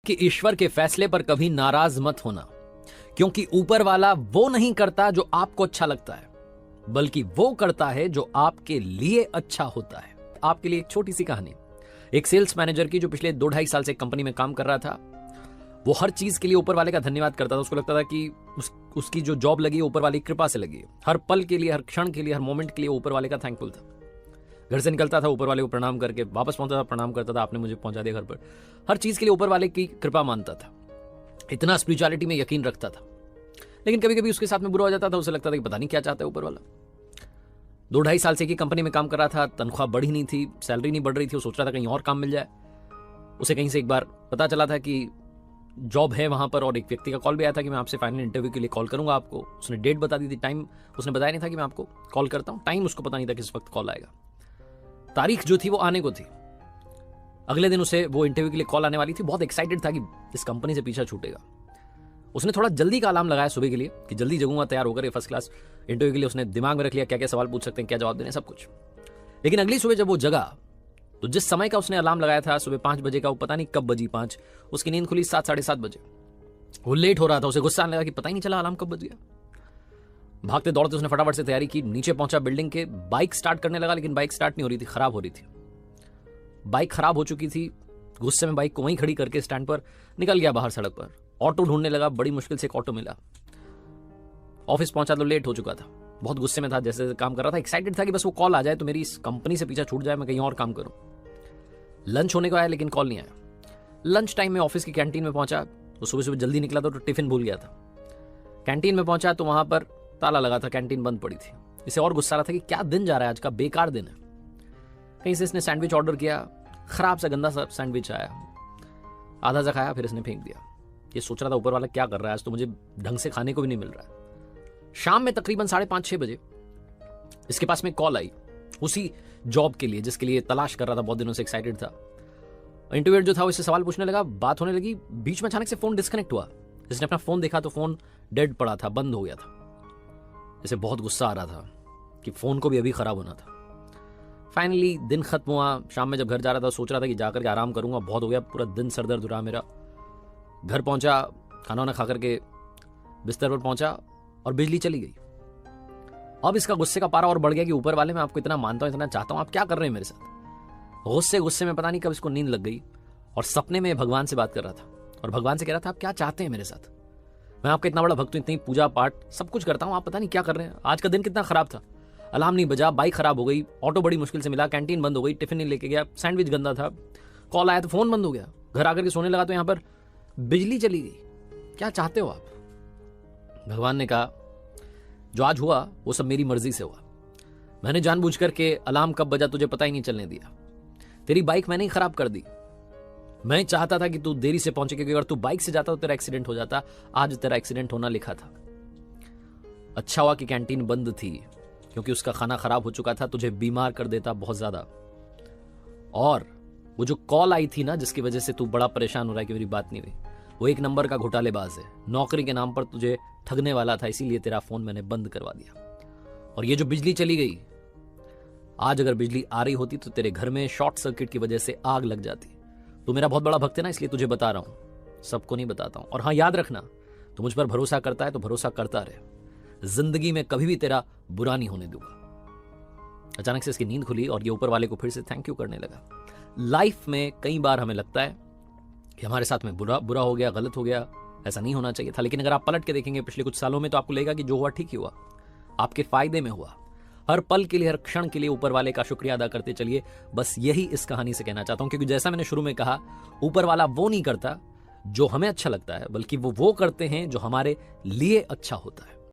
कि ईश्वर के फैसले पर कभी नाराज मत होना, क्योंकि ऊपर वाला वो नहीं करता जो आपको अच्छा लगता है, बल्कि वो करता है जो आपके लिए अच्छा होता है। आपके लिए एक छोटी सी कहानी, एक सेल्स मैनेजर की जो पिछले 2-2.5 साल से एक कंपनी में काम कर रहा था। वो हर चीज के लिए ऊपर वाले का धन्यवाद करता था। उसको लगता था कि उसकी जो जॉब लगी ऊपर वाली कृपा से लगी। हर पल के लिए, हर क्षण के लिए, हर मोमेंट के लिए ऊपर वाले का थैंकफुल था। घर से निकलता था, ऊपर वाले को प्रणाम करके वापस पहुंचता था, प्रणाम करता था, आपने मुझे पहुंचा दिया घर पर। हर चीज के लिए ऊपर वाले की कृपा मानता था। इतना स्पिरिचुअलिटी में यकीन रखता था। लेकिन कभी कभी उसके साथ में बुरा हो जाता था। उसे लगता था कि पता नहीं क्या चाहता है ऊपर वाला। 2-2.5 साल से की कंपनी में काम कर रहा था। तनख्वाह बढ़ी नहीं थी, सैलरी नहीं बढ़ रही थी। वो सोच रहा था कहीं और काम मिल जाए। उसे कहीं से एक बार पता चला था कि जॉब है वहां पर, और एक व्यक्ति का कॉल भी आया था कि मैं आपसे फाइनल इंटरव्यू के लिए कॉल करूंगा आपको। उसने डेट बता दी थी, टाइम उसने बताया नहीं था कि मैं आपको कॉल करता हूं। टाइम उसको पता नहीं था किस वक्त कॉल आएगा। तारीख जो थी वो आने को थी। अगले दिन उसे वो इंटरव्यू के लिए कॉल आने वाली थी। बहुत एक्साइटेड था कि इस कंपनी से पीछा छूटेगा। उसने थोड़ा जल्दी का अलार्म लगाया सुबह के लिए कि जल्दी जगूंगा, तैयार होकर फर्स्ट क्लास इंटरव्यू के लिए। उसने दिमाग में रख लिया क्या क्या सवाल पूछ सकते हैं, क्या जवाब देने, सब कुछ। लेकिन अगली सुबह जब वो जगा तो जिस समय का उसने अलार्म लगाया था सुबह 5 बजे का, वो पता नहीं कब बजी 5, उसकी नींद खुली 7, 7:30 बजे। वो लेट हो रहा था। उसे गुस्सा आने लगा कि पता ही नहीं चला अलार्म कब बज गया। भागते दौड़ते उसने फटाफट से तैयारी की, नीचे पहुंचा बिल्डिंग के। बाइक स्टार्ट करने लगा, लेकिन बाइक स्टार्ट नहीं हो रही थी, खराब हो रही थी। बाइक खराब हो चुकी थी। गुस्से में बाइक को वहीं खड़ी करके स्टैंड पर निकल गया बाहर सड़क पर। ऑटो ढूंढने लगा, बड़ी मुश्किल से एक ऑटो मिला। ऑफिस पहुंचा तो लेट हो चुका था। बहुत गुस्से में था, जैसे काम कर रहा था। एक्साइटेड था कि बस वो कॉल आ जाए तो मेरी इस कंपनी से पीछा छूट जाए, मैं कहीं और काम करूं। लंच होने को आया लेकिन कॉल नहीं आया। लंच टाइम में ऑफिस की कैंटीन में पहुंचा। वो सुबह सुबह जल्दी निकला था तो टिफिन भूल गया था। कैंटीन में पहुंचा तो वहां पर ताला लगा था, कैंटीन बंद पड़ी थी। इसे और गुस्सा आ रहा था कि क्या दिन जा रहा है आज का, बेकार दिन है। कहीं से इसने सैंडविच ऑर्डर किया, खराब सा गंदा सा सैंडविच आया। आधा सा खाया, फिर इसने फेंक दिया। ये सोच रहा था ऊपर वाला क्या कर रहा है, आज तो मुझे ढंग से खाने को भी नहीं मिल रहा है। शाम में तकरीबन 5:30-6 बजे इसके पास में कॉल आई, उसी जॉब के लिए जिसके लिए तलाश कर रहा था, बहुत दिनों से एक्साइटेड था। इंटरव्यूअर जो था वो इससे सवाल पूछने लगा, बात होने लगी। बीच में अचानक से फोन डिस्कनेक्ट हुआ। इसने अपना फोन देखा तो फोन डेड पड़ा था, बंद हो गया था। इसे बहुत गुस्सा आ रहा था कि फोन को भी अभी खराब होना था। फाइनली दिन खत्म हुआ। शाम में जब घर जा रहा था सोच रहा था कि जाकर के आराम करूंगा, बहुत हो गया, पूरा दिन सर दर्द हो रहा मेरा। घर पहुंचा, खाना वाना खा करके बिस्तर पर पहुंचा और बिजली चली गई। अब इसका गुस्से का पारा और बढ़ गया कि ऊपर वाले, मैं आपको इतना मानता हूं, इतना चाहता हूं, आप क्या कर रहे हैं मेरे साथ। गुस्से में पता नहीं कब इसको नींद लग गई और सपने में भगवान से बात कर रहा था और भगवान से कह रहा था आप क्या चाहते हैं मेरे साथ। मैं आपका इतना बड़ा भक्त हूं, इतनी पूजा पाठ सब कुछ करता हूं, आप पता नहीं क्या कर रहे हैं। आज का दिन कितना खराब था, अलार्म नहीं बजा, बाइक खराब हो गई, ऑटो बड़ी मुश्किल से मिला, कैंटीन बंद हो गई, टिफिन नहीं लेके गया, सैंडविच गंदा था, कॉल आया तो फोन बंद हो गया, घर आकर के सोने लगा तो यहां पर बिजली चली गई। क्या चाहते हो आप। भगवान ने कहा जो आज हुआ वो सब मेरी मर्जी से हुआ। मैंने जानबूझ करके अलार्म कब बजा तुझे पता ही नहीं चलने दिया। तेरी बाइक मैंने ही खराब कर दी। मैं चाहता था कि तू देरी से पहुंचे, क्योंकि अगर तू बाइक से जाता तो तेरा एक्सीडेंट हो जाता। आज तेरा एक्सीडेंट होना लिखा था। अच्छा हुआ कि कैंटीन बंद थी, क्योंकि उसका खाना खराब हो चुका था, तुझे बीमार कर देता बहुत ज्यादा। और वो जो कॉल आई थी ना, जिसकी वजह से तू बड़ा परेशान हो रहा है कि मेरी बात नहीं हुई, वो एक नंबर का घोटालेबाज है, नौकरी के नाम पर तुझे ठगने वाला था, इसीलिए तेरा फोन मैंने बंद करवा दिया। और ये जो बिजली चली गई, आज अगर बिजली आ रही होती तो तेरे घर में शॉर्ट सर्किट की वजह से आग लग जाती। तू मेरा बहुत बड़ा भक्त है ना, इसलिए तुझे बता रहा हूं, सबको नहीं बताता हूं। और हाँ, याद रखना, तू मुझ पर भरोसा करता है तो भरोसा करता रहे, जिंदगी में कभी भी तेरा बुरा नहीं होने दूंगा। अचानक से इसकी नींद खुली और ये ऊपर वाले को फिर से थैंक यू करने लगा। लाइफ में कई बार हमें लगता है कि हमारे साथ में बुरा हो गया, गलत हो गया, ऐसा नहीं होना चाहिए था। लेकिन अगर आप पलट के देखेंगे पिछले कुछ सालों में तो आपको लगेगा कि जो हुआ ठीक ही हुआ, आपके फायदे में हुआ। हर पल के लिए, हर क्षण के लिए ऊपर वाले का शुक्रिया अदा करते चलिए। बस यही इस कहानी से कहना चाहता हूं, क्योंकि जैसा मैंने शुरू में कहा, ऊपर वाला वो नहीं करता जो हमें अच्छा लगता है, बल्कि वो करते हैं जो हमारे लिए अच्छा होता है।